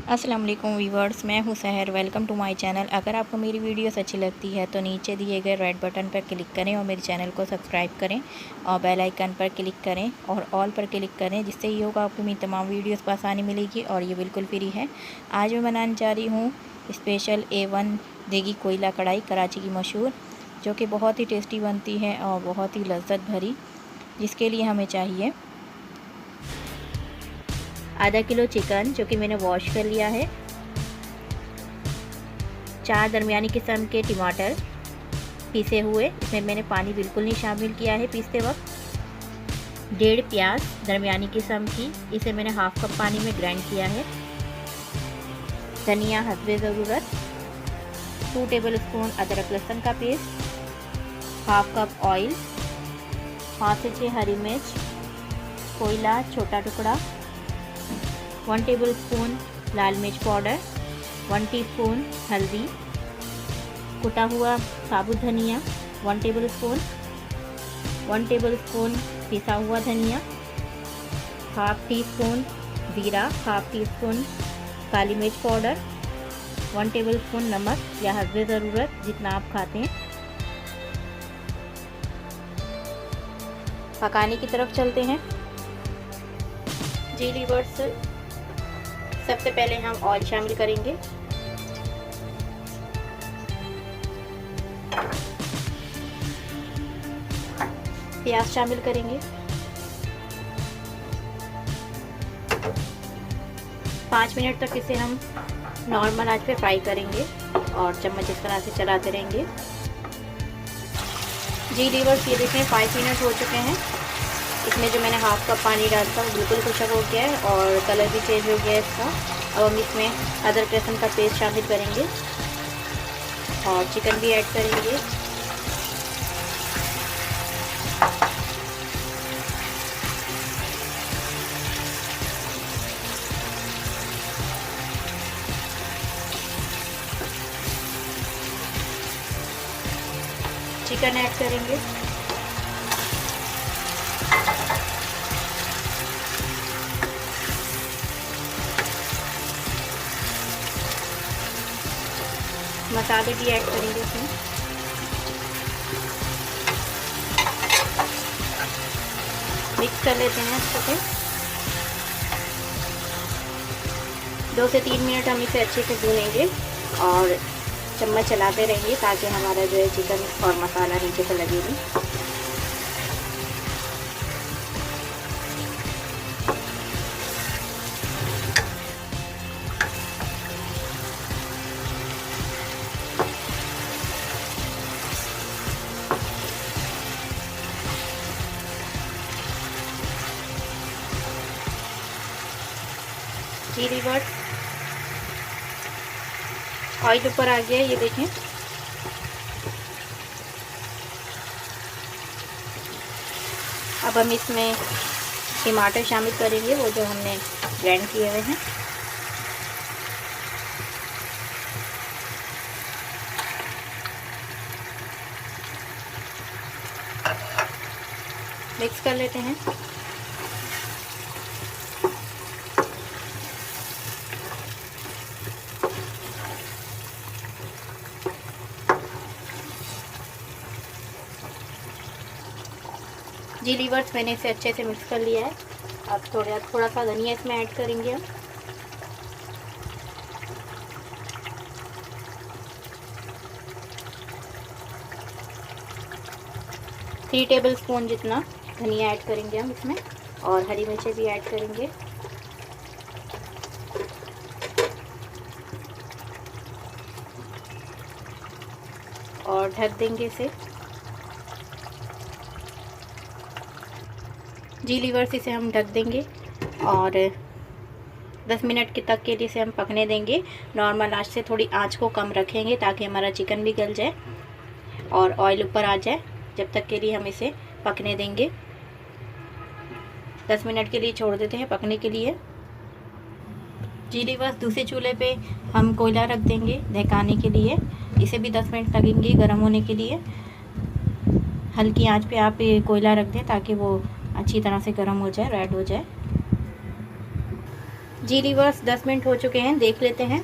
अस्सलाम वालेकुम व्यूअर्स, मैं हूं Sahar. Welcome to my channel. अगर आपको मेरी वीडियोस अच्छी लगती है तो नीचे दिए गए रेड बटन पर क्लिक करें और मेरे चैनल को सब्सक्राइब करें और बेल आइकन पर क्लिक करें और ऑल पर क्लिक करें, जिससे ये होगा आपको मेरी तमाम वीडियोस पर आसानी मिलेगी और ये बिल्कुल फ्री है। आज मैं बनाने जा रही हूँ स्पेशल A1 देगी कोयला कढ़ाई, कराची की मशहूर, जो कि बहुत ही टेस्टी बनती है और बहुत ही लज्जत भरी। जिसके लिए हमें चाहिए आधा किलो चिकन, जो कि मैंने वॉश कर लिया है, 4 दरमियानी किस्म के टमाटर पीसे हुए, इसमें मैंने पानी बिल्कुल नहीं शामिल किया है पीसते वक्त। 1.5 प्याज दरमियानी किस्म की, इसे मैंने हाफ कप पानी में ग्राइंड किया है। धनिया हस्बे ज़रूरत। 2 टेबल स्पून अदरक लहसुन का पेस्ट। Half cup oil. 5 से 6 हरी मिर्च। कोयला छोटा टुकड़ा। 1 टेबल स्पून लाल मिर्च पाउडर। 1 टीस्पून हल्दी। कुटा हुआ साबुत धनिया 1 टेबल स्पून। 1 टेबल स्पून पिसा हुआ धनिया। हाफ टी स्पून जीरा। हाफ टी स्पून काली मिर्च पाउडर। 1 टेबल स्पून नमक या हस्बे ज़रूरत, जितना आप खाते हैं। पकाने की तरफ चलते हैं। जी व्यूअर्स, सबसे पहले हम ऑयल शामिल करेंगे। प्याज शामिल करेंगे। 5 मिनट तक इसे हम नॉर्मल आंच पे फ्राई करेंगे और चम्मच इस तरह से चलाते रहेंगे। जी व्यूअर्स, ये देखें 5 मिनट हो चुके हैं। इसमें जो मैंने हाफ कप पानी डाला था वो बिल्कुल खुशक हो गया है और कलर भी चेंज हो गया है इसका। अब हम इसमें अदरक लहसुन का पेस्ट शामिल करेंगे और चिकन भी ऐड करेंगे। चिकन ऐड करेंगे। मसाले भी ऐड करेंगे इसमें। मिक्स कर लेते हैं अच्छे से। 2 से 3 मिनट हम इसे अच्छे से भूनेंगे और चम्मच चलाते रहेंगे ताकि हमारा जो है चिकन और मसाला नीचे से लगे नहीं। जी व्यूअर्स, ऑयल ऊपर आ गया, ये देखें। अब हम इसमें टमाटर शामिल करेंगे, वो जो हमने ग्राइंड किए हुए हैं। मिक्स कर लेते हैं। जी व्यूअर्स, मैंने इसे अच्छे से मिक्स कर लिया है। अब थोड़ा सा धनिया इसमें ऐड करेंगे हम। थ्री टेबल स्पून जितना धनिया ऐड करेंगे हम इसमें और हरी मिर्चें भी ऐड करेंगे। और ढक देंगे इसे। जी व्यूअर्स, इसे हम ढक देंगे और 10 मिनट तक के लिए इसे हम पकने देंगे। नॉर्मल आंच से थोड़ी आंच को कम रखेंगे ताकि हमारा चिकन भी गल जाए और ऑयल ऊपर आ जाए। जब तक के लिए हम इसे पकने देंगे। 10 मिनट के लिए छोड़ देते हैं पकने के लिए। जी व्यूअर्स, दूसरे चूल्हे पे हम कोयला रख देंगे ढकाने के लिए। इसे भी 10 मिनट लगेंगे गर्म होने के लिए। हल्की आंच पे आप ये कोयला रख दें ताकि वो अच्छी तरह से गर्म हो जाए, रेड हो जाए। जी लीवर्स 10 मिनट हो चुके हैं, देख लेते हैं।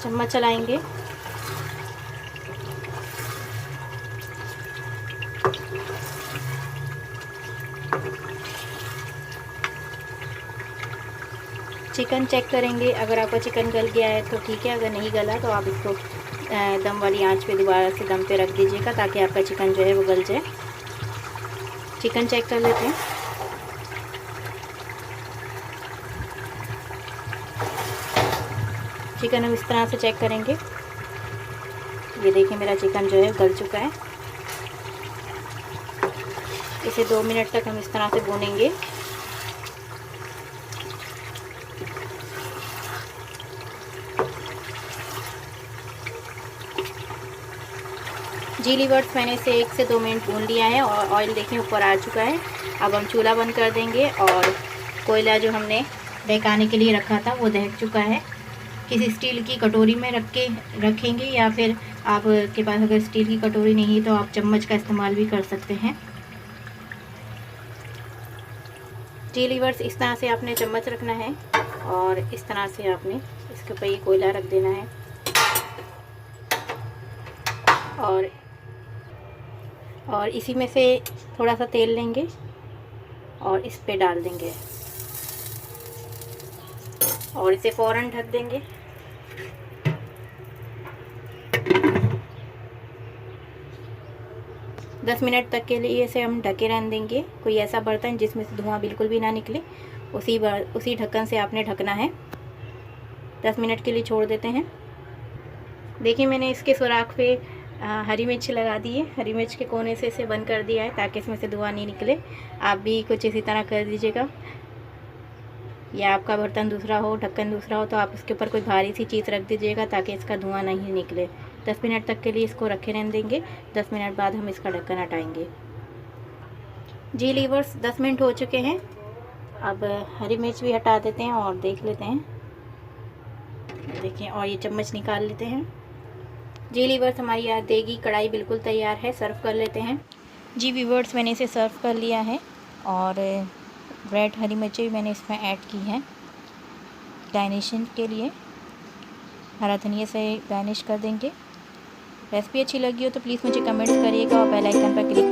चम्मच चलाएंगे। चिकन चेक करेंगे, अगर आपका चिकन गल गया है तो ठीक है, अगर नहीं गला तो आप इसको दम वाली आंच पे दोबारा से दम पे रख दीजिएगा ताकि आपका चिकन जो है वो गल जाए। चिकन चेक कर लेते हैं। चिकन हम इस तरह से चेक करेंगे। ये देखिए मेरा चिकन जो है गल चुका है। इसे 2 मिनट तक हम इस तरह से भूनेंगे। जी लीवर्स मैंने इसे 1 से 2 मिनट भून लिया है और ऑयल देखिए ऊपर आ चुका है। अब हम चूल्हा बंद कर देंगे और कोयला जो हमने दहकाने के लिए रखा था वो दहक चुका है। किसी स्टील की कटोरी में रखेंगे या फिर आपके पास अगर स्टील की कटोरी नहीं है तो आप चम्मच का इस्तेमाल भी कर सकते हैं। जी लीवर्स इस तरह से आपने चम्मच रखना है और इस तरह से आपने इसके ऊपर ये कोयला रख देना है और इसी में से थोड़ा सा तेल लेंगे और इस पे डाल देंगे और इसे फ़ौरन ढक देंगे। दस मिनट तक के लिए इसे हम ढके रहने देंगे। कोई ऐसा बर्तन जिसमें से धुआं बिल्कुल भी ना निकले, उसी ढक्कन से आपने ढकना है। 10 मिनट के लिए छोड़ देते हैं। देखिए मैंने इसके सुराख पे हरी मिर्च लगा दी है। हरी मिर्च के कोने से इसे बंद कर दिया है ताकि इसमें से धुआं नहीं निकले। आप भी कुछ इसी तरह कर दीजिएगा। या आपका बर्तन दूसरा हो, ढक्कन दूसरा हो तो आप उसके ऊपर कोई भारी सी चीज़ रख दीजिएगा ताकि इसका धुआं नहीं निकले। 10 मिनट तक के लिए इसको रखे रहने देंगे। 10 मिनट बाद हम इसका ढक्कन हटाएंगे। जी लीवर्स 10 मिनट हो चुके हैं। अब हरी मिर्च भी हटा देते हैं और देख लेते हैं। देखिए और ये चम्मच निकाल लेते हैं। जी लीवर्स हमारी देगी कढ़ाई बिल्कुल तैयार है, सर्व कर लेते हैं। जी व्यूवर्स मैंने इसे सर्व कर लिया है और रेड हरी मिर्ची भी मैंने इसमें ऐड की हैं गार्निशिंग के लिए। हरा धनिया से गार्निश कर देंगे। रेसिपी अच्छी लगी हो तो प्लीज़ मुझे कमेंट्स करिएगा और बेल आइकन पर क्लिक